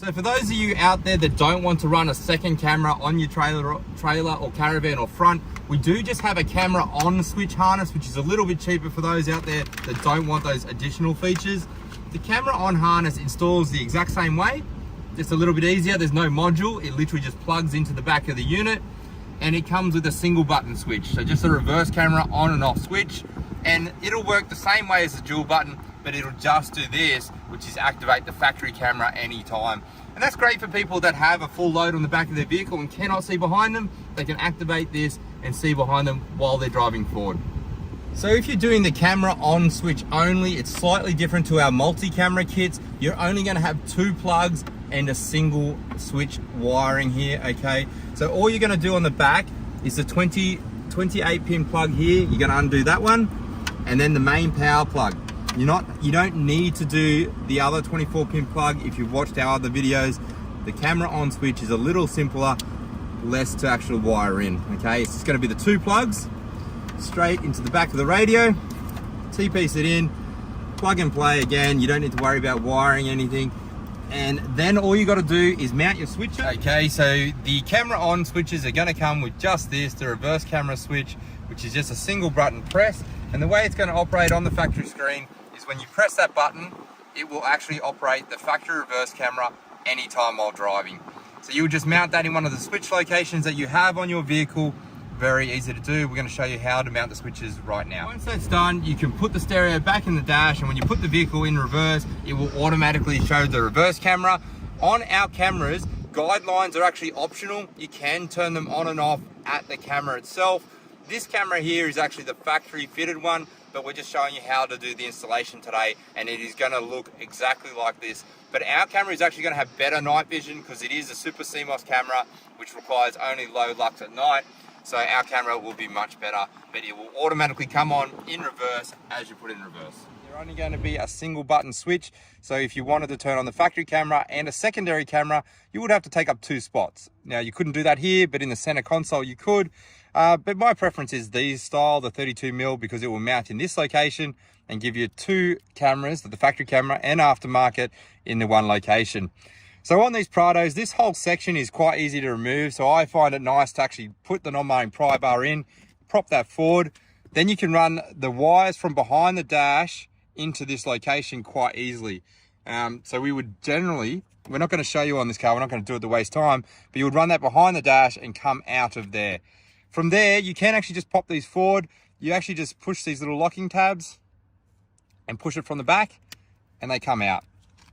So for those of you out there that don't want to run a second camera on your trailer or caravan or front, we do just have a camera on switch harness, which is a little bit cheaper for those out there that don't want those additional features. The camera on harness installs the exact same way, just a little bit easier. There's no module, it literally just plugs into the back of the unit, and it comes with a single button switch. So just a reverse camera on and off switch, and it'll work the same way as the dual button, but it'll just do this, which is activate the factory camera anytime. And that's great for people that have a full load on the back of their vehicle and cannot see behind them. They can activate this and see behind them while they're driving forward. So if you're doing the camera on switch only, it's slightly different to our multi-camera kits. You're only going to have 2 plugs and a single switch wiring here, okay? So all you're going to do on the back is the 28 pin plug here. You're going to undo that one, and then the main power plug. You don't need to do the other 24 pin plug. If you've watched our other videos, the camera on switch is a little simpler, less to actually wire in, okay? It's just going to be the 2 plugs straight into the back of the radio, T-piece it in, plug and play again. You don't need to worry about wiring anything. And then all you got to do is mount your switcher. Okay, so the camera on switches are going to come with just this, the reverse camera switch, which is just a single button press. And the way it's going to operate on the factory screen is when you press that button, it will actually operate the factory reverse camera anytime while driving. So you'll just mount that in one of the switch locations that you have on your vehicle. Very easy to do. We're going to show you how to mount the switches right now. Once that's done, you can put the stereo back in the dash, and when you put the vehicle in reverse, it will automatically show the reverse camera. On our cameras, guidelines are actually optional. You can turn them on and off at the camera itself. This camera here is actually the factory fitted one, but we're just showing you how to do the installation today, and it is going to look exactly like this. But our camera is actually going to have better night vision because it is a super CMOS camera, which requires only low lux at night. So our camera will be much better, but it will automatically come on in reverse as you put it in reverse. They're only going to be a single button switch. So if you wanted to turn on the factory camera and a secondary camera, you would have to take up 2 spots. Now you couldn't do that here, but in the center console you could. But my preference is these style, the 32mm, because it will mount in this location and give you 2 cameras, the factory camera and aftermarket, in the one location. So on these Prados, this whole section is quite easy to remove. So I find it nice to actually put the non-mounting pry bar in, prop that forward. Then you can run the wires from behind the dash into this location quite easily. So we would generally, we're not going to show you on this car, we're not going to do it to waste time, but you would run that behind the dash and come out of there. From there, you can actually just pop these forward. You actually just push these little locking tabs and push it from the back, and they come out.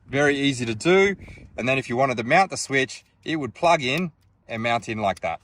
Very easy to do. And then if you wanted to mount the switch, it would plug in and mount in like that.